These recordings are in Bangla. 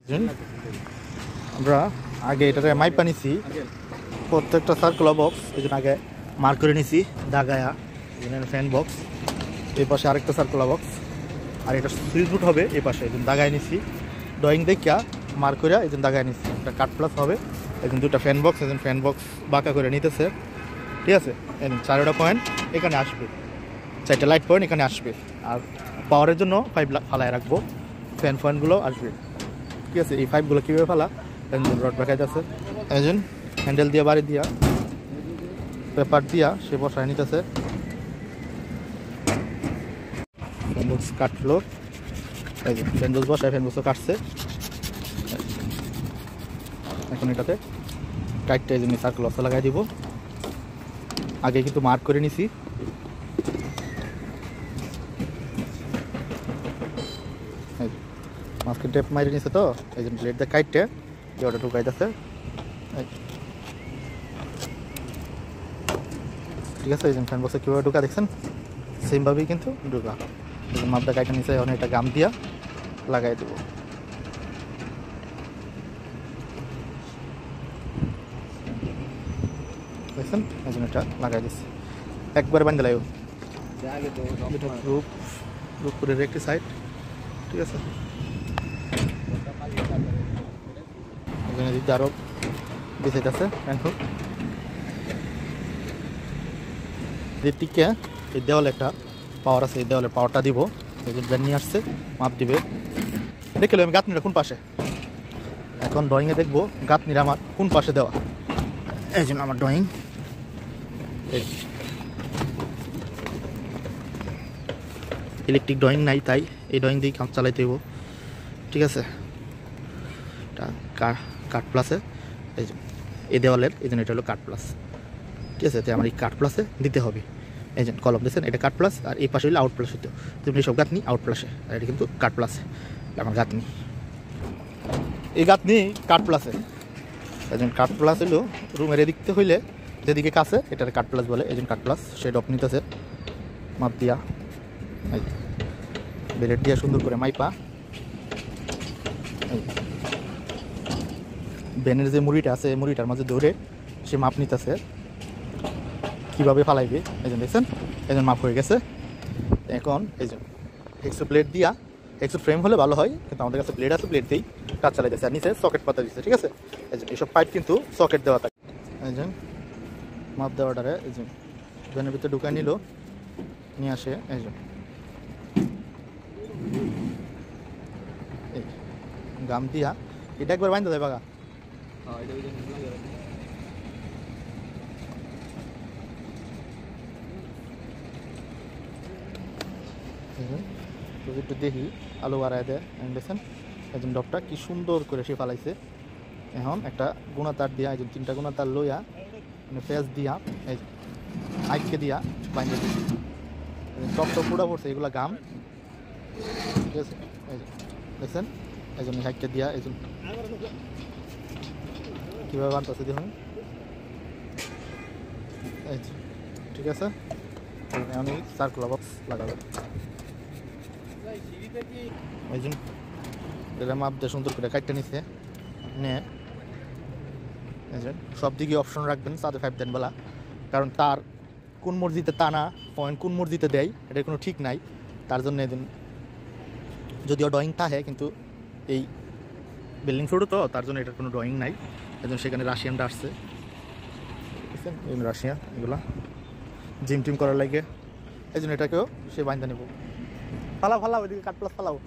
আমরা আগে এটাতে মাইপা নিছি প্রত্যেকটা সার্কুলার বক্স, এই জন্য আগে মার্ক করে নিছি দাগায়া। ফ্যান বক্স এই পাশে আরেকটা সার্কুলার বক্স, আর এটা সুইচ বুট হবে এই পাশে, এই জন্য দাগায় নিছি। ড্রয়িং দেখা মার্ক করে এই জন্য দাগায় নিছি। একটা কাট প্লাস হবে, এই জন্য দুটা ফ্যান বক্স, এই জন্য ফ্যান বক্স বাঁকা করে নিতেছে। ঠিক আছে, এই চারটা পয়েন্ট এখানে আসবে, চারটা লাইট পয়েন্ট এখানে আসবে। আর পাওয়ারের জন্য পাইপ ফালায় রাখবো, ফ্যান পয়েন্টগুলো আসবে। ঠিক আছে, এই পাইপগুলো কীভাবে ফালা রড বাঁকাইতে আছে। একজন হ্যান্ডেল দিয়ে বাড়ি দিয়া পেপার দিয়া সে বসায় নিতেছে। ফ্যানবক্স কাটলো, এই যে ফ্যানবক্স বসায় ফ্যানবক্সও কাটছে। এখন এটাতে টাইটটা এই জন্য সার্কেল অস্ত লাগাই দিব। আগে কিন্তু মার্ক করে নিছি। মাস্কে টেপ মারি নিছে তো এই জন্য ব্লেড দিয়ে কাটতে ওটা ঢুকাইতেছে। ঠিক আছে, এই জন্য ফ্যান বক্সে কীভাবে ঢুকা দেখছেন, সেমভাবেই কিন্তু ঢুকা। মাপটা কাইটা নিচে অনেক একটা গাম দিয়া লাগাই দেবো। দেখছেন, এই জন্য এটা লাগাই দিচ্ছি একবার বান্ধে লাগবে। রূপ করে একটি সাইড। ঠিক আছে, এখানে দিতে আরও বিছাইতেছে ফ্যান হুক। টিকে এই দেওয়ালে একটা পাওয়ার আছে, এই দেওয়ালের পাওয়ারটা দিব। এই যে ব্যান নিয়ে আসছে, মাপ দিবে। দেখলো আমি গাঁথনিটা কোন পাশে, এখন ড্রয়িংয়ে দেখবো গাঁথনিটা আমার কোন পাশে দেওয়া। এই জন্য আমার ড্রয়িং ইলেকট্রিক ড্রয়িং নাই, তাই এই ড্রয়িং দিয়ে কাজ চালাইতে হইব। ঠিক আছে, কাট প্লাসে এই দেওয়ালের, এই জন্য এটা হলো কাট প্লাস। ঠিক আছে, তাই আমার এই কাট প্লাসে দিতে হবে। এই যে কলম দিয়েছেন, এটা কাট প্লাস, আর এই পাশে হইলে আউট প্লাস হইতো। তুমি সব গাঁথনি আউট প্লাসে, আর এটা কিন্তু কাট প্লাসে আমার গাঁথনি। এই গাঁথনি কাট প্লাসে, এই জন্য কাট প্লাস হইলো রুমের এদিকতে হইলে যেদিকে কাছে এটার কাট প্লাস বলে। এই জন্য কাট প্লাস সে ডপ নিতেছে মাপ দিয়া, ব্লেড দিয়া সুন্দর করে মাইপা। ব্যানের যে মুড়িটা আছে মুড়িটার মাঝে ধরে সে মাপ নিতেছে কীভাবে ফালাইবে। এই জন্য দেখছেন, এই জন্য মাপ হয়ে গেছে। এখন এই জন্য এক্সো ব্লেড দিয়া, এক্সো ফ্রেম হলে ভালো হয়, কিন্তু আমাদের কাছে ব্লেড আছে, ব্লেড দিয়েই কাজ চালাইতেছে। আর নিচে সকেট পাতা দিচ্ছে। ঠিক আছে, এই জন্য এইসব পাইপ কিন্তু সকেট দেওয়া থাকে। এই জন্য মাপ দেওয়াটারে এই জন্য ব্যানের ভিতরে ঢুকায় নিল, নিয়ে আসে। এই জন্য গাম দিয়া এটা একবার বাইন্ধা দেয় বাগা। একটু দেখি আলু বাড়ায় দেয় দেখছেন, একজন ডকটা কি সুন্দর করে সে ফালাইছে। এখন একটা গুণা তার দিয়া, একজন 3টা গুণা তার লইয়া মানে ফেস দিয়া এই আইকে দিয়া বাইন্ধে দিচ্ছি। টপ টপ পুড়া পড়ছে, এগুলা গাম। ঠিক আছে, এই দেখছেন, এই জন্য হাইকে দিয়া এই জন্য কীভাবে বানতেছে দেখুন। এই ঠিক আছে, আমি সার্কুলার বক্স লাগাবো। এই জন্য এটা মাপ দিয়ে সুন্দর করে কাটতে নিচ্ছে নিয়ে সব দিকে অপশন রাখবেন 5 দেন বেলা, কারণ তার কোন মসজিদে টানা পয়েন্ট কোন মসজিদে দেয় এটার কোনো ঠিক নাই। তার জন্য এদিন যদিও ড্রয়িং থাকে, কিন্তু এই বিল্ডিং ফ্লোরও তো তার জন্য এটার কোনো ড্রয়িং নাই। একজন সেখানে রাশিয়ানটা আসছে, বুঝছেন, রাশিয়া এগুলা জিম টিম করার লাগে। এই জন্য এটাকেও সে বাইন্দা নেব। ফালাও ফালাও, ওইদিকে কাট প্লাস ফালাও।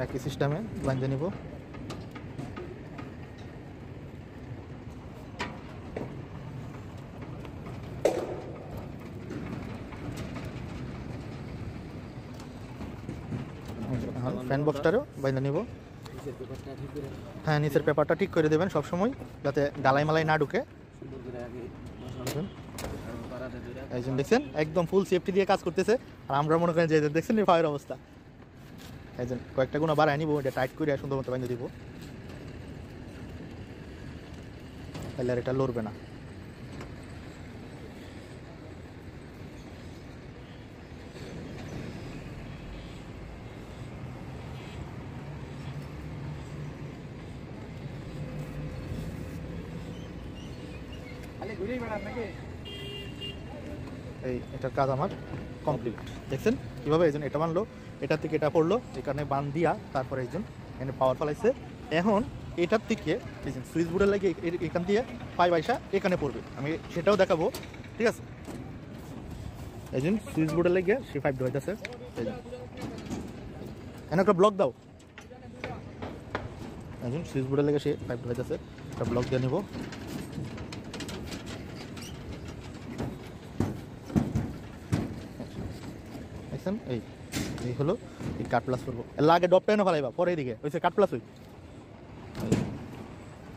একই সিস্টেমে বাইন্দা নিব। ফ্যান বক্সটারও বাইন্দা নিব। হ্যাঁ, নিচের পেপারটা ঠিক করে দেবেন সবসময়, যাতে ডালাই মালাই না ঢুকে। এই জন্য দেখছেন একদম ফুল সেফটি দিয়ে কাজ করতেছে। আর আমরা মনে করেন যে দেখছেন ফায়ার অবস্থা। এই জন্য কয়েকটা গুণা বাড়ায় নিব, এটা টাইট করে সুন্দর মতো বাইন্দা দিব। তাহলে আর এটা লড়বে না। এই এটার কাজ আমার কমপ্লিট। দেখছেন কীভাবে একজন এটা বানলো, এটা থেকে এটা পড়লো, এখানে বান দিয়া তারপরে একজন এখানে পাওয়ার ফেলাইছে। এখন এটার থেকে সুইচ বোর্ডের লাগে এখান দিয়ে পাইপ আইসা এখানে পড়বে, আমি সেটাও দেখাবো। ঠিক আছে, একজন সুইচ বোর্ডের লাগে সে পাইপ ঢোকাইতেছে। এখানে একটা ব্লক দাও, একজন সুইচ বোর্ডের লাগে সে পাইপ ঢোকাইতেছে, একটা ব্লক দিয়ে নিব। এই এই হলো এই কাট প্লাস করবো, লাগে ডপ পেনও ফেলাইবা পরে এদিকে ওইসে কাট প্লাস। ওই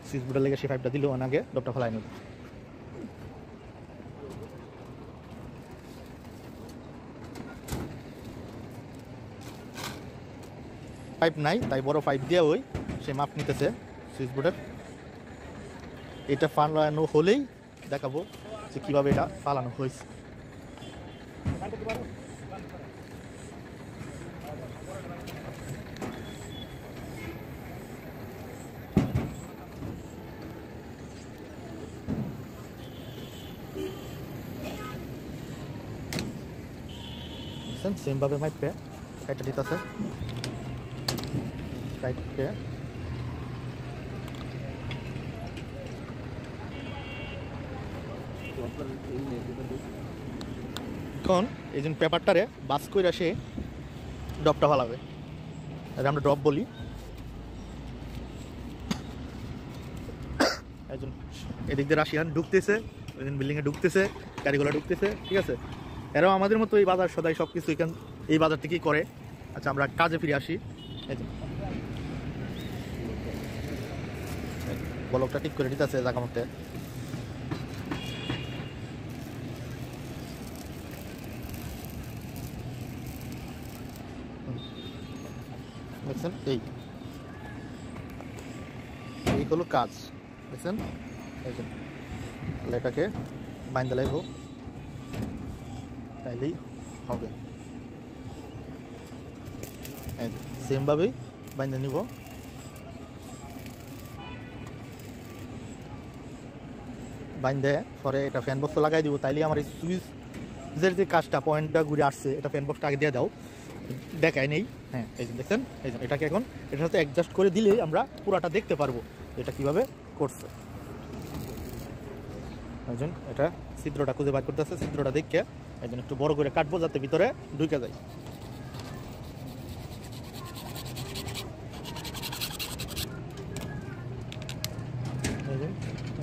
সুইচ বোর্ডের লেগে সে পাইপটা দিল, আগে ডপটা ফেলাই নেব। পাইপ নাই তাই বড় পাইপ দিয়ে ওই সে মাপ নিতেছে সুইচ বোর্ডের। এটা ফালানো হলেই দেখাবো যে কীভাবে এটা ফালানো হয়েছে। সেম ভাবে মাইপে কাইটা দিতেছে, কাইটে এখন এই যে পেপারটারে বাস করে সে ডপটা ফালাবে, আমরা ডপ বলি। একজন এদিক দিয়ে রাশিয়ান ঢুকতেছে, একজন বিল্ডিংয়ে ঢুকতেছে, গাড়িগুলো ঢুকতেছে। ঠিক আছে, এরাও আমাদের মতো এই বাজার সদাই সব কিছু এখান এই বাজার থেকেই করে। আচ্ছা, আমরা কাজে ফিরে আসি। বলকটা ঠিক করে দিতেছে জায়গা মধ্যে। দেখছেন এই হলো কাজ। দেখছেন এটাকে বাইন্দা লাগবো, তাইলেই হবে। সেমভাবেই বাইন্দা নিব। বাইন্দে পরে এটা ফ্যান বক্স লাগাই দিব, তাইলে আমার এই সুইচের যে কাজটা পয়েন্টটা ঘুরে আসছে এটা ফ্যান বক্সটা আগে দিয়ে দাও, দেখায় নেই। হ্যাঁ এই যে দেখছেন, এই যে এটাকে এখন এটার সাথে অ্যাডজাস্ট করে দিলেই আমরা পুরাটা দেখতে পারবো এটা কিভাবে করছে। একজন এটা ছিদ্রটা খুঁজে বার করতেছে, ছিদ্রটা দেখে একজন একটু বড় করে কাটবো যাতে ভিতরে ঢুকে যায়।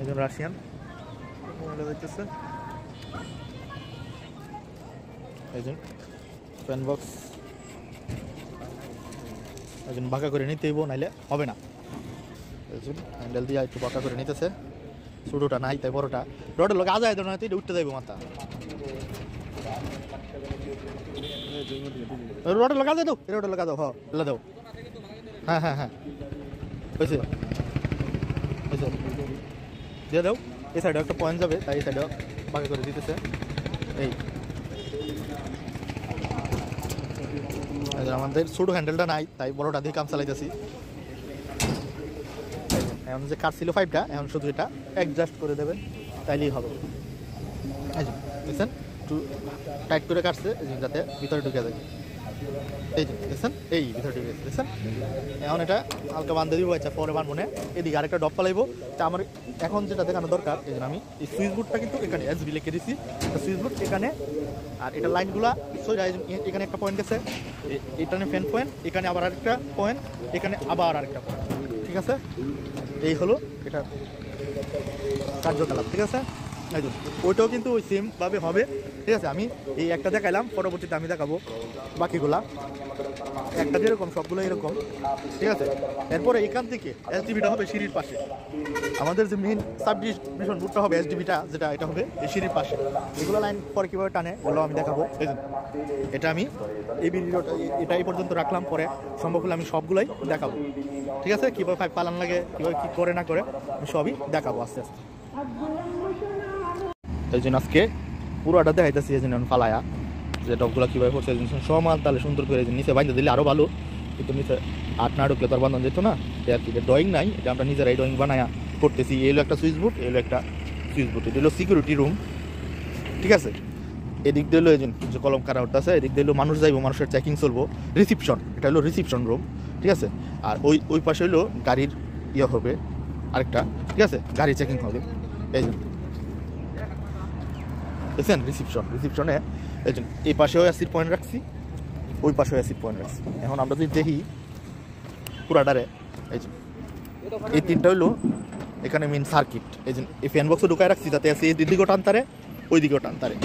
একজন রাশিয়ান দেখতেছে, একজন ফ্যান বক্স একজন বাঁকা করে নিতে হইব, নাইলে হবে না। একজন হ্যান্ডেল দিয়ে একটু বাঁকা করে নিতেছে, ছোটোটা নাই তাই বড়োটা রডের লোক আজায় না তুই উঠতে যাইব মাথা। রডের লগা দাও, রডের লগা দাও, হ্যাঁ দাও, হ্যাঁ হ্যাঁ হ্যাঁ হয়েছে হয়েছে দিয়ে দাও। এই সাইডে একটা পয়েন্ট যাবে তাই এই সাইডে বাঁকা করে দিতেছে। এই আমাদের ছোটো হ্যান্ডেলটা নাই তাই বড়োটা দিয়ে কাম চালাইতেছি। এখন যে কাটছিল পাইপটা এখন শুধু এটা অ্যাডজাস্ট করে দেবেন তাইলেই হবে। দেখছেন একটু টাইট করে কাটছে যাতে ভিতরে ঢুকে যায়। এই যে দেখছেন এই ভিতরে ঢুকে গেছে, দেখছেন। এখন এটা হালকা বান্ধে দিব, আচ্ছা পরে বানবো না। এদিকে আরেকটা ডপ পালাইবো। তা আমার এখন যেটা দেখানো দরকার, এই জন্য আমি এই সুইচ বোর্ডটা কিন্তু এখানে এসবি লিখে দিচ্ছি, সুইচ বোর্ড এখানে। আর এটা লাইনগুলা এখানে একটা পয়েন্ট গেছে, এখানে ফ্যান পয়েন্ট, এখানে আবার আরেকটা পয়েন্ট, এখানে আবার আরেকটা পয়েন্ট। ঠিক আছে, এই হলো এটা কার্যকলাপ। ঠিক আছে, ওইটাও কিন্তু ওই সেমভাবে হবে। ঠিক আছে, আমি এই একটা দেখাইলাম, পরবর্তীতে আমি দেখাবো বাকিগুলা। একটা যেরকম সবগুলো এরকম। ঠিক আছে, এরপরে এখান থেকে এসডিবিটা হবে সিঁড়ির পাশে, আমাদের যে মেইন সাব ডিভিশন বোর্ডটা হবে এসডিবিটা, যেটা এটা হবে এই সিঁড়ির পাশে। এগুলো লাইন পরে কীভাবে টানে ওগুলো আমি দেখাবো। এটা আমি এই ভিডিওটা এটা এই পর্যন্ত রাখলাম, পরে সম্ভব হলে আমি সবগুলোই দেখাবো। ঠিক আছে, কীভাবে পাইপ পালান লাগে, কীভাবে কী করে না করে আমি সবই দেখাবো আস্তে আস্তে। এই জন্য আজকে পুরোটা দেখাইতেছি, এই জন্য ফালায়া যে ডবগুলো কীভাবে করছে, সমান তাহলে সুন্দর করে নিচে বাইন্দা দিলে আরও ভালো, কিন্তু নিচে আট না ঢুকলে তার বান্ধন যেত না। আর কি ড্রয়িং নাই, এটা আমরা নিজেরাই ড্রয়িং বানায়া করতেছি। এলো একটা সুইচ বোর্ড, এলো একটা সুইচ বোর্ড, এটা হলো সিকিউরিটি রুম, ঠিক আছে। এদিক দিয়ে হলো এই যে কলম কারা আছে, এদিক দিয়ে হলো মানুষ যাইবো, মানুষের চেকিং চলবো। রিসিপশন, এটা হলো রিসিপশন রুম, ঠিক আছে। আর ওই পাশে হলো গাড়ির ইয়ে হবে আরেকটা, ঠিক আছে, গাড়ি চেকিং হবে। এই যে দেখছেন রিসিপশনে এই পাশেও অ্যাসিড পয়েন্ট রাখছি, ওই পাশেও অ্যাসিড পয়েন্ট রাখছি। এখন আমরা যদি দেখি পুরাটারে, এই তিনটা হইলো এখানে মেন সার্কিট। এই ফ্যান বক্সও ঢুকায় রাখছি যাতে এই দিকেও টানতারে, ওই দিকেও টানতারে,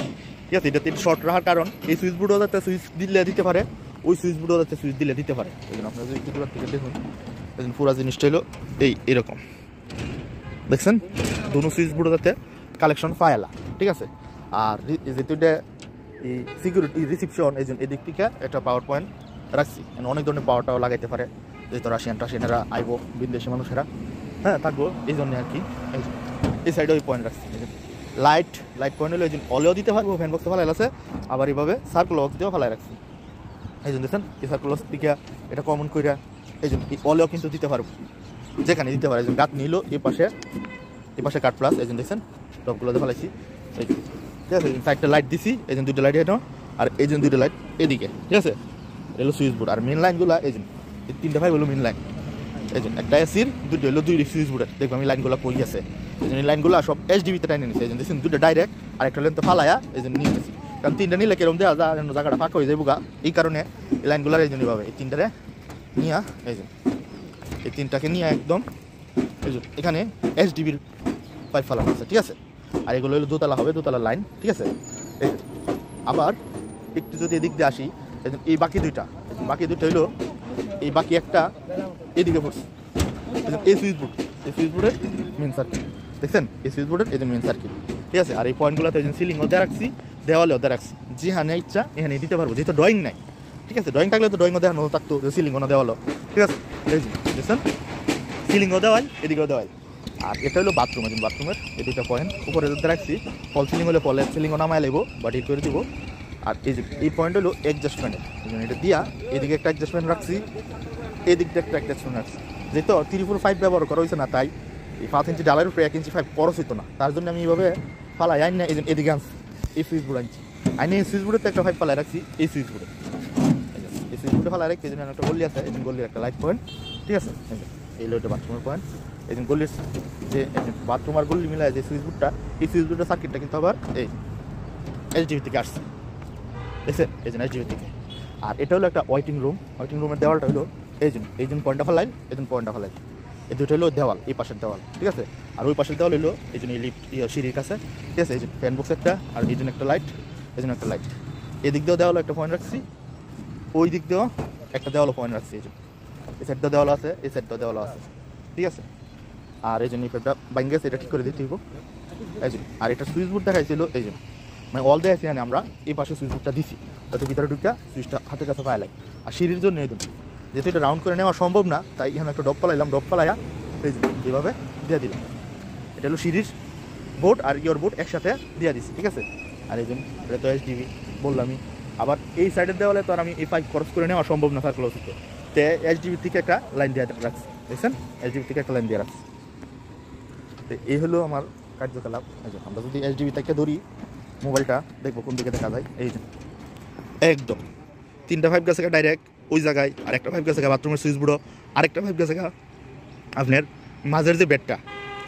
ঠিক আছে। এটা তিন শর্ট রাখার কারণ এই সুইচ বোর্ডও যাতে সুইচ দিলে দিতে পারে, ওই সুইচ বোর্ডও যাতে সুইচ দিলে দিতে পারে। এই জন্য আপনারা যদি দূর থেকে দেখুন, পুরো জিনিসটা হলো এইরকম দেখছেন, দুনো সুইচ বোর্ডও যাতে কালেকশন পায়লা, ঠিক আছে। আর যেহেতু এটা এই সিকিউরিটি রিসিপশন, এই জন্য এদিক থেকে একটা পাওয়ার পয়েন্ট রাখছি, অনেক ধরনের পাওয়ারটাও লাগাইতে পারে, যেহেতু রাশিয়ানরা আইবো, বিদেশি মানুষেরা হ্যাঁ থাকবো, এই জন্য আর কি। এই সাইডে ওই পয়েন্ট রাখছি। লাইট পয়েন্ট হলো এই জন্য অলেও দিতে পারবো, ফ্যান বক্সে ফেলাই আছে, আবার এইভাবে সার্কুল বক্স দিয়েও ফেলাই রাখছি। এই জন্য দেখছেন এই সার্কুল বক্স দিকে এটা কমন কইরা, এই জন্য অলেও কিন্তু দিতে পারবো, যেখানে দিতে পারে। এই জন্য গাত নিল এই পাশে কাট প্লাস, এই জন্য দেখছেন টপগুলোতে ফেলাইছি, এই ঠিক আছে। সাইডটা লাইট দিছি, এই জন্য দুইটা লাইট এটা, আর এই জন্য দুইটা লাইট এদিকে, ঠিক আছে। এটা হলো সুইচ বোর্ড। আর মেন লাইনগুলো এই জন্য এই তিনটা ভাই হলো মেন লাইন, এই জন্য একটা এসির, দুটো হলো দুই সুইচ বোর্ডের। দেখবো আমি লাইনগুলো কই আছে, এই জন্য লাইনগুলো সব HDB-তে টাইনে নিচ্ছে। এই জন্য দেখছেন দুটো ডাইরেক্ট, আর একটা লেন তো ফালায়া, এই জন্য নিয়ে গেছি। কারণ তিনটা নিলে কেরম দেওয়া যায়, জায়গাটা ফাঁকা হয়ে যাবো গা, এই কারণে এই লাইনগুলোর এই জন্য ভাবে এই তিনটারে নিয়ে, এই জন্য এই তিনটাকে নিয়ে একদম এই জন্য এখানে HDB-র পাইপ ফালানো আছে, ঠিক আছে। আর এগুলো হলো দোতলা হবে, দোতলা লাইন, ঠিক আছে। আবার একটু যদি এদিক দিয়ে আসি, এই বাকি দুইটা হইলো, এই বাকি একটা এদিকে পড়ছে, এই সুইচ বোর্ডের মেন সার্কিট দেখছেন, এই সুইচ বোর্ডের এই যে মেন সার্কিট, ঠিক আছে। আর এই পয়েন্টগুলোতে সিলিং ওদের রাখছি, দেওয়ালে ওদের রাখছি, যেখানে ইচ্ছা এখানে দিতে পারবো, যেহেতু ড্রয়িং নাই, ঠিক আছে। ড্রয়িং থাকলে তো ড্রয়িংও দেখানো থাকতো, সিলিংও দেওয়ালো, ঠিক আছে। এই যে দেখছেন সিলিংও দেওয়াল, এদিকেও দেওয়াল। আর এটা হলো বাথরুম, বাথরুমের এই দুইটা পয়েন্ট উপরে যদি রাখছি, ফল সিলিং হলে ফলের সিলিংও নামায় লাগবো বা ঠিক করে দিব। আর এই পয়েন্ট হলো অ্যাডজাস্টমেন্টের, এটা দিয়া এদিকে একটা অ্যাডজাস্টমেন্ট রাখছি, এদিক দিয়ে একটা অ্যাডজাস্টমেন্ট রাখছি। যেহেতু 3-4-5 ব্যবহার করা হয়েছে না, তাই এই 5 ইঞ্চি ডালের উপরে 1 ইঞ্চি 5 খরচ হতো না, তার জন্য আমি এইভাবে ফালাই আইন না, এদিকে আনছি এই সুইচ বোর্ড আনছি, আইনে এই সুইচ বোর্ডে তো একটা 5 ফালাই রাখছি, এই সুইচ বোর্ডে ফালাই রাখছি। এই জন্য একটা গল্লি আছে, এই জন্য গল্লির একটা লাইট পয়েন্ট, ঠিক আছে। এই হলো বাথরুমের পয়েন্ট, এই জন্য গল্লির যে বাথরুম আর গল্লি মিলায় যে সুইচ বোর্ডটা, এই সুইচ বোর্ডের সার্কিটটা কিন্তু আবার এই HDB থেকে আসছে, দেখছেন, এই জন্য HDB থেকে। আর এটা হলো একটা ওয়েটিং রুমের দেওয়ালটা হলো এই জন্য পয়েন্টটা ফেলাই, এই জন্য পয়েন্টটা ফেলাই, এই দুটো হলো দেওয়াল, এই পাশের দেওয়াল, ঠিক আছে। আর ওই পাশের দেওয়াল হলো এই জন্য লিফট সিঁড়ির কাছে, ঠিক আছে। এই যে ফ্যান বক্স একটা, আর এই জন্য একটা লাইট, এই জন্য একটা লাইট। এদিক দিয়েও দেওয়াল একটা পয়েন্ট রাখছি, ওই দিক দিয়েও একটা দেওয়ালও পয়েন্ট রাখছি, এই জন্য এই সাইডটা দেওয়াল আছে, এই সাইডটা দেওয়াল আছে, ঠিক আছে। আর এই জন্য এটা বাইঙ্গে এটা ঠিক করে দিতে হইব, এই জন্য। আর এটা সুইচ বোর্ড দেখাইছিল, এই জন্য মানে অল দেখাইছি, মানে আমরা এই পাশে সুইচ বোর্ডটা দিছি, তাতে ভিতরে ঢুকা সুইচটা হাতের কাছে পায় লাগে। আর সিঁড়ির জন্য এই জন্য যেহেতু এটা রাউন্ড করে নেওয়া সম্ভব না, তাই এখানে একটা ডপ ফেলাইলাম, ডপ ফেলাইয়া এই যে এইভাবে দিয়ে দিলাম। এটা হলো সিঁড়ির বোর্ড আর ইয়র বোর্ড একসাথে দিয়ে দিচ্ছি, ঠিক আছে। আর এই জন্য এটা তো HDB বললামই। আবার এই সাইডের দেওয়ালে তো আর আমি এই 5 খরচ করে নেওয়া সম্ভব না সার্কুলার থেকে, তো HDB থেকে একটা লাইন দিয়ে রাখছি, দেখছেন, HDB থেকে একটা লাইন দিয়ে রাখছি। তো এই হলো আমার কার্যকলাপ। আমরা যদি HDB থেকে ধরি, মোবাইলটা দেখবো কোন দিকে দেখা যায়, এই যে একদম 3টা 5 গেছে ডাইরেক্ট ওই জায়গায়, আর একটা 5 গেছে বাথরুমের সুইচ বোর্ডও, আরেকটা 5 গেছে আপনার মাঝের যে বেডটা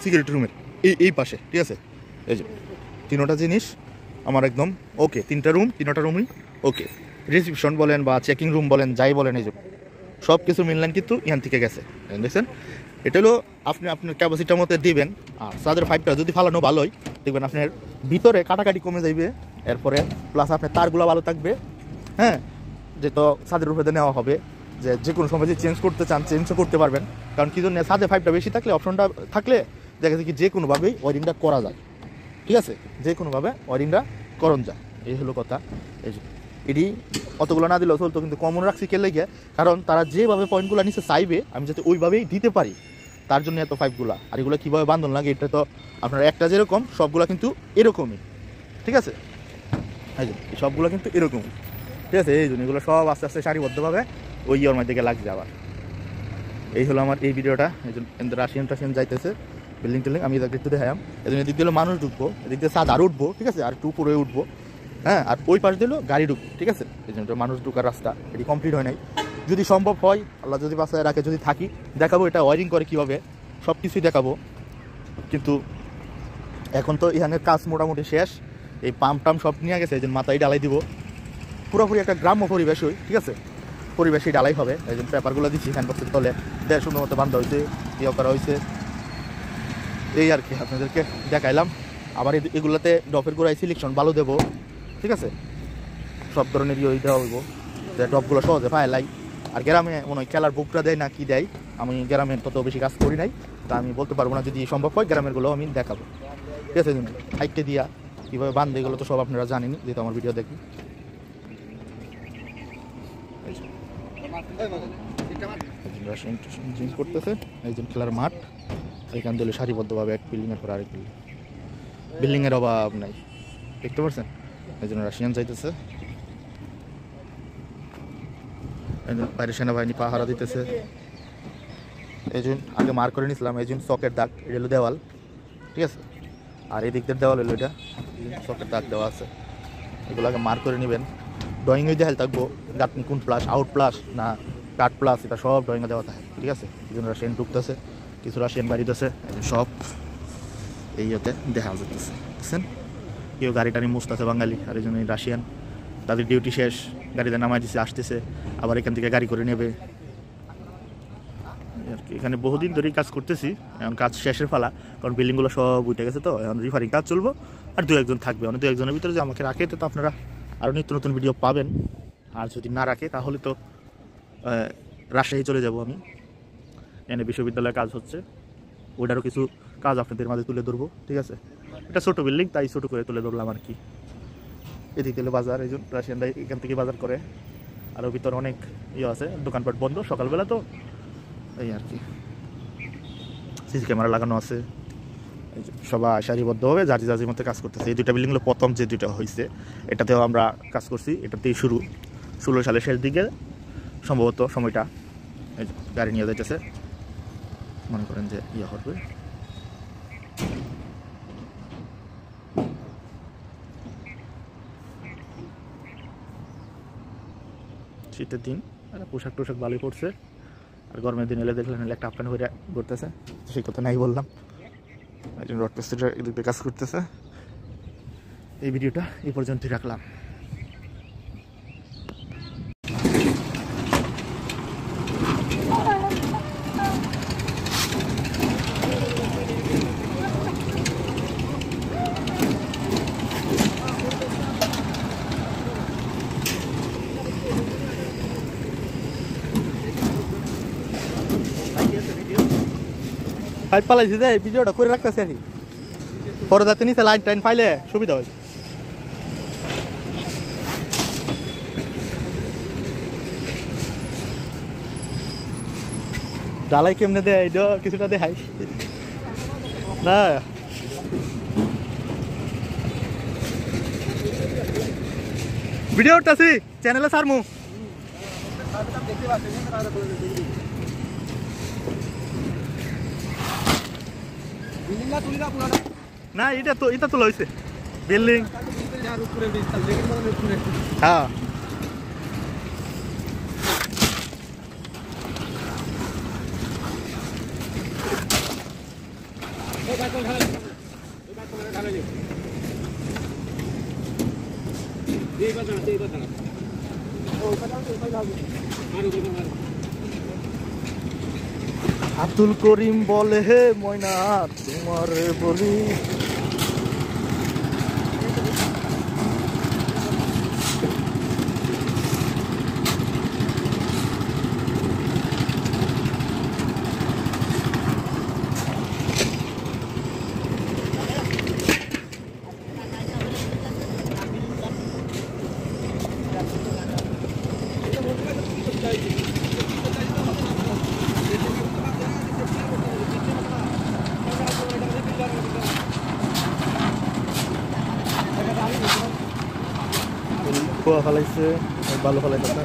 সিকিউরিটি রুমের এই পাশে, ঠিক আছে। এই যে 3টা জিনিস আমার একদম ওকে, 3টা রুমই ওকে। রিসিপশন বলেন বা চেকিং রুম বলেন, যাই বলেন, এই যে সব কিছু মিললেন কিন্তু এখান থেকে গেছে, দেখছেন। এটা হলো আপনি আপনার ক্যাপাসিটির মতো দিবেন। আর চাঁদের 5টা যদি ফালানো ভালোই, দেখবেন আপনার ভিতরে কাটাকাটি কমে যাইবে, এরপরে প্লাস আপনার তারগুলো ভালো থাকবে, হ্যাঁ। যেহেতু ছাদের উপরে নেওয়া হবে, যে কোনো সময় যে চেঞ্জ করতে চান চেঞ্জও করতে পারবেন। কারণ কি জন্য, ছাদে 5টা বেশি থাকলে, অপশনটা থাকলে দেখা যায় কি যে কোনোভাবেই ওয়ারিংটা করা যায়, ঠিক আছে, যে কোনোভাবে ওয়ারিংটা করণ যায়, এই হলো কথা। এই যে এটি অতগুলো না দিলেও চলতো, কিন্তু কমন রাখছি কে লেগে, কারণ তারা যেভাবে পয়েন্টগুলো নিচে চাইবে আমি যাতে ওইভাবেই দিতে পারি, তার জন্য এত পাইপগুলা। আর এগুলো কীভাবে বান্ধন লাগে এটা তো আপনার একটা যেরকম সবগুলা কিন্তু এরকমই, ঠিক আছে? এই যে সবগুলো কিন্তু এরকমই, ঠিক আছে? এই জন্য এগুলো সব আস্তে আস্তে সারিবদ্ধভাবে ওই ইয়ের মধ্যে লাগছে। আবার এই হলো আমার এই ভিডিওটা। এই জন্য রাশিয়ান টাশিয়ান যাইতেছে বিল্ডিং টিল্ডিং, আমি এদেরকে একটু দেখাম। এই জন্য এদিক দিলে মানুষ ঢুকবো, এদিক দিয়ে ছাদ আর উঠবো, ঠিক আছে? আর একটু উপরে উঠবো, হ্যাঁ। আর ওই পাশ দিলেও গাড়ি ঢুকবো, ঠিক আছে? এই জন্য মানুষ ঢুকার রাস্তা এটি কমপ্লিট হয় নাই। যদি সম্ভব হয়, আল্লাহ যদি বাসায় রাখে, যদি থাকি, দেখাবো এটা ওয়ারিং করে কীভাবে, সব কিছুই দেখাবো। কিন্তু এখন তো এখানের কাজ মোটামুটি শেষ, এই পাম্প টাম সব নিয়ে গেছে। এই জন্য মাথায় ডালাই দিব, পুরোপুরি একটা গ্রাম্য পরিবেশ হই, ঠিক আছে? পরিবেশই ডালাই হবে। এই জন্য পেপারগুলো দিচ্ছি হ্যান্ডবক্সের তলে, দেড় সুন্দর মতো বান্ধা হয়েছে, ইয়ে করা হয়েছে। এই আর কি আপনাদেরকে দেখাইলাম। আবার এগুলোতে ডপের গোড়ায় সিলেকশন ভালো দেবো, ঠিক আছে? সব ধরনের ইয়ে দেওয়া হইব, যে ডপগুলো সহজে পায় লাই। আর গ্রামে মনে হয় খেলার বুকটা দেয় না কি দেয়, আমি গ্রামের তত বেশি কাজ করি নাই, তা আমি বলতে পারবো না। যদি সম্ভব হয় গ্রামেরগুলো আমি দেখাবো, ঠিক আছে? হাইটে দিয়া কীভাবে বান্ধে এগুলো তো সব আপনারা জানেনি, যেহেতু আমার ভিডিও দেখি। চেঞ্জ করতেছে একজন খেলার মাঠ, এখান থেকে সারিবদ্ধভাবে এক বিল্ডিংয়ের পর আরেক বিল্ডিংয়ের অভাব নাই, দেখতে পাচ্ছেন? এই জন্য রাশিয়ান যাইতেছে, বাইরে সেনাবাহিনী পাহারা দিতেছে। এই জন্য আগে মার করে নিয়েছিলাম, এই জন্য চকের দাগ, এটা হলো দেওয়াল, ঠিক আছে? আর এই দিক দিয়ে দেওয়াল হলো এটা চকের দাগ দেওয়া আছে, এগুলো আগে মার করে নেবেন। ড্রয়িংয়ে দেখাল থাকবো গাঁথনি কোন প্লাস, আউট প্লাস না কাট প্লাস, এটা সব ড্রয়িংয়ে দেওয়া থাকে, ঠিক আছে? এই জন্য রাশিয়ান ঢুকতেছে, কিছু রাশিয়ান বাড়িতেছে, সব এই ইয়েতে দেখা যেতেছে, বুঝছেন? কেউ গাড়ি টাড়ি মুছতেছে বাঙালি, আর এই জন্য রাশিয়ান তাদের ডিউটি শেষ, গাড়িতে নামাই দিচ্ছে, আসতেছে, আবার এখান থেকে গাড়ি করে নেবে আর কি। এখানে বহুদিন ধরেই কাজ করতেছি, এখন কাজ শেষের ফালা, কারণ বিল্ডিংগুলো সব উঠে গেছে, তো এখন রিফারিং কাজ চলবো। আর দু একজন থাকবে, মানে দু একজনের ভিতরে যে আমাকে রাখে তো আপনারা আরও নিত্য নতুন ভিডিও পাবেন। আর যদি না রাখে তাহলে তো রাজশাহী চলে যাব আমি, এনে বিশ্ববিদ্যালয়ে কাজ হচ্ছে, ওইটারও কিছু কাজ আপনাদের মাঝে তুলে ধরবো, ঠিক আছে? এটা ছোটো বিল্ডিং, তাই ছোটো করে তুলে ধরলাম আর কি। এদিক দিলে বাজার, এই জন্য রাশিয়ানরা এখান থেকে বাজার করে। আরও ভিতরে অনেক ইয়ে আছে, দোকানপাট বন্ধ সকালবেলা, তো এই আর কি। সিসি ক্যামেরা লাগানো আছে, সবাই সারিবদ্ধভাবে জার্জি জার্জির মধ্যে কাজ করতেছে। এই দুইটা বিল্ডিংগুলো প্রথম যে দুইটা হয়েছে, এটাতেও আমরা কাজ করছি, এটাতেই শুরু 16 সালের শেষ দিকে সম্ভবত সময়টা। এই গাড়ি নিয়ে যাইতেছে, মনে করেন যে ইয়ে হবে। শীতের দিন পোশাক টোশাক ভালোই পড়ছে, আর গরমের দিন এলে দেখলেন একটা আপকান হয়ে ঘুরতেছে, সেই কথা নাই বললাম। একজন রড পেস্টের এদিক দিয়ে কাজ করতেছে। এই ভিডিওটা এই পর্যন্তই রাখলাম। পাইপ পালাইছি যে ভিডিওটা করে রাখতেছি আমি, পরে যাতে নিচে লাইন টাইন পাইলে সুবিধা হয়। ডালাই কেমনে দেয় এটা কিছুটা দেখাই না, ভিডিও উঠতেছি চ্যানেলে সারমু। না এটা তো লইছে বিল্ডিং, হ্যাঁ আব্দুল করিম বলে হে ময়না তোমার বলি। খোয়া ফেলাইছে, বালু ফেলাইতেছে।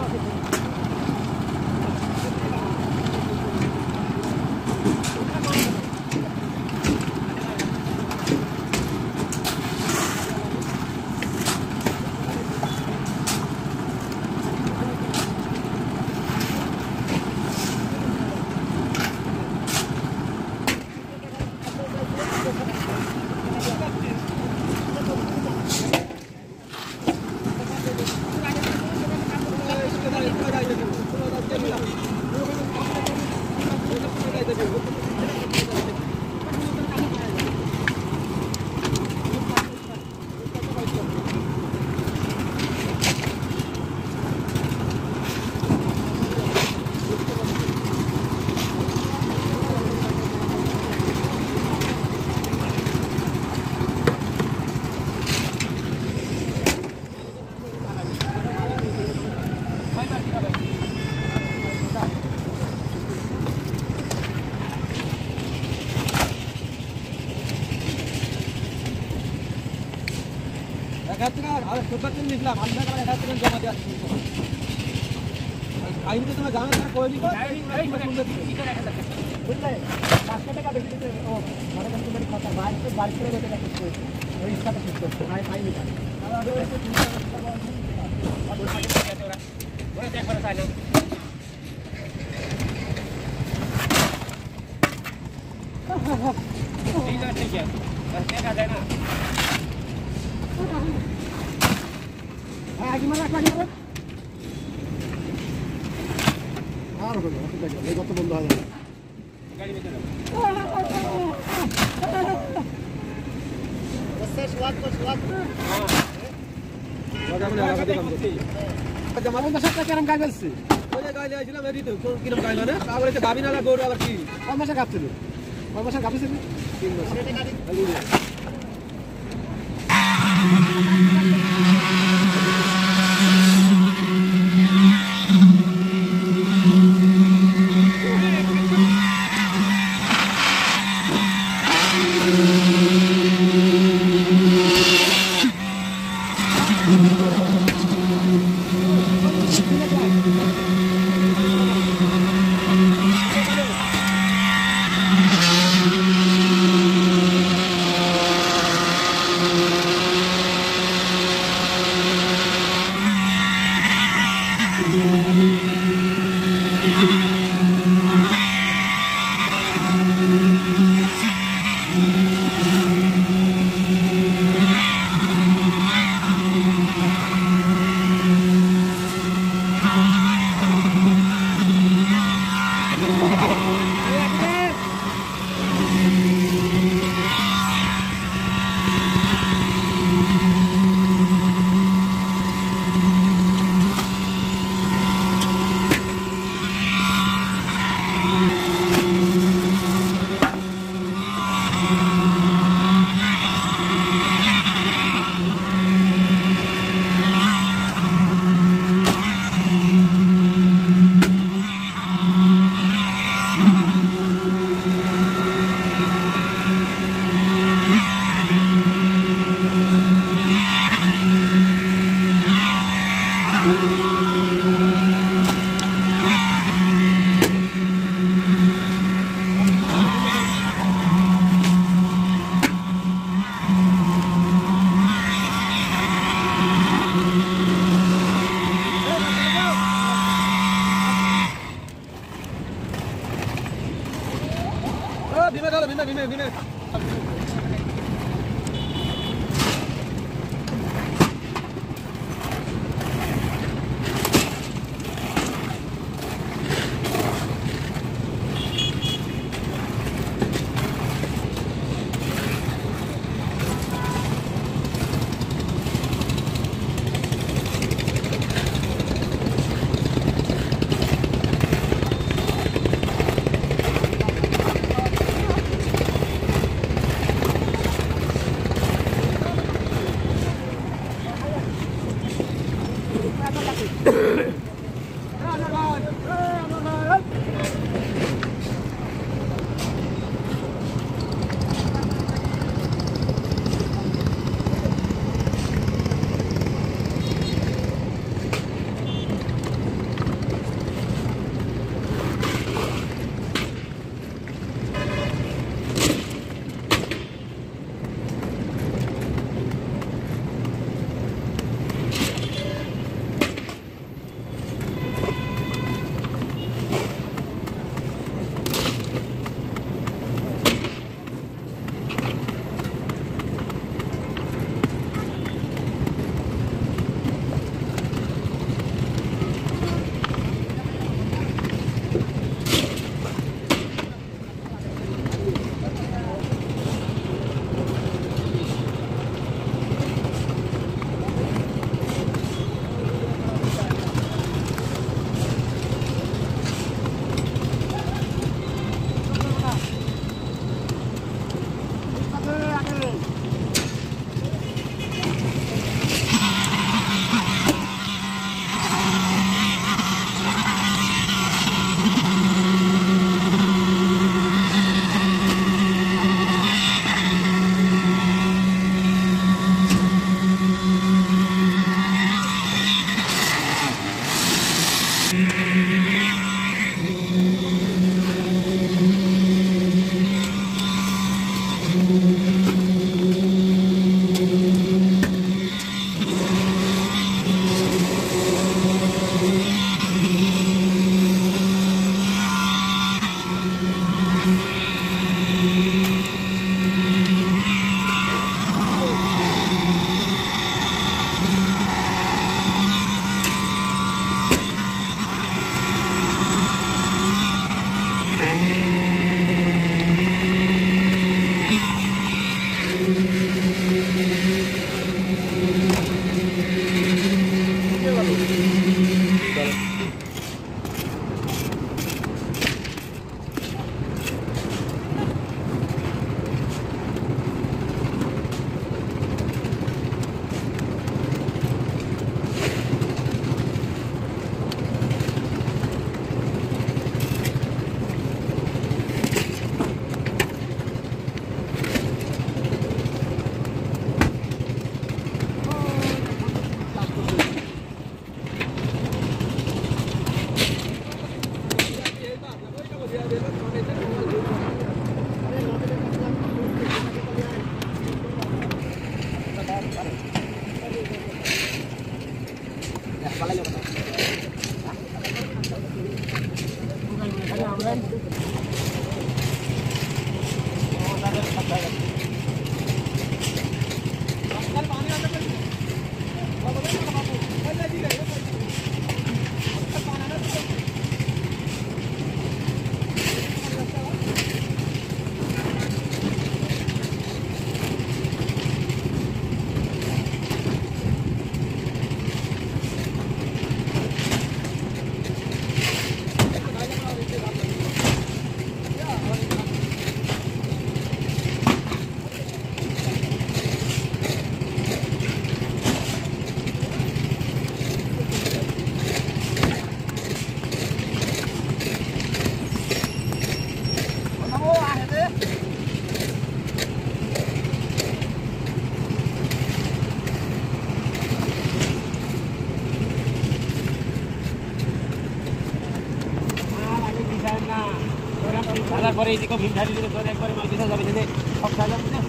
তারপরে এইদিকে ভীম ঢালি দিলে তোর একবারে মাল দিতে যাবে যে সব খাইলাম বুঝলে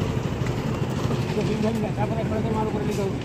ভীম ঢালি তারপরে একবারে মাল করে নিতে হবে